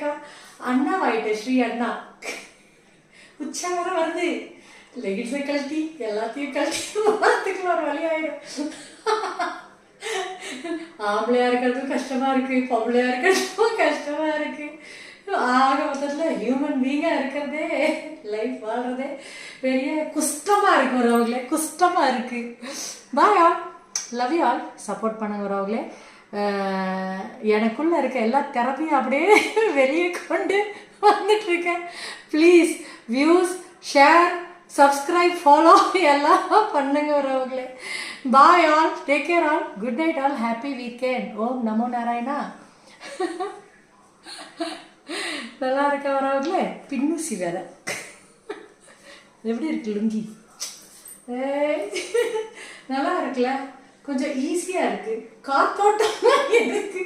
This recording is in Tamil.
இருக்கா? அண்ணா ஆயிட்டேன், ஸ்ரீ அண்ணா. உற்சாகம் வருது. லெகின்ஸை கழட்டி எல்லாத்தையும் கழட்டி வாரத்துக்கு ஒரு வழி ஆயிடும். ஆம்பளையா இருக்கிறதும் கஷ்டமா இருக்கு, பொம்பளையா இருக்கிறதும் கஷ்டமா இருக்கு. ஆக மொத்தத்தில் ஹியூமன் பீங்கா இருக்கிறதே, லைஃப் வாழ்றதே பெரிய குஷ்டமா இருக்கு வரவங்களே, குஷ்டமா இருக்கு. Bye all, love you all. Support பண்ணுங்க வரவங்களே. எனக்குள்ள இருக்க எல்லா தெரப்பியும் அப்படியே வெளியே கொண்டு வந்துட்டு இருக்கேன். Please views, share, subscribe, follow எல்லாம் பண்ணுங்க வரவங்களே. Bye all, take care all, good night all, happy weekend. ஓம் நமோ நாராயணா. நல்லா இருக்க வரவங்களே. பின்னூசி வேற எப்படி இருக்கு லுங்கி? நல்லா இருக்குல்ல, கொஞ்சம் ஈஸியாக இருக்குது. காத்தோட்டம் எதுக்கு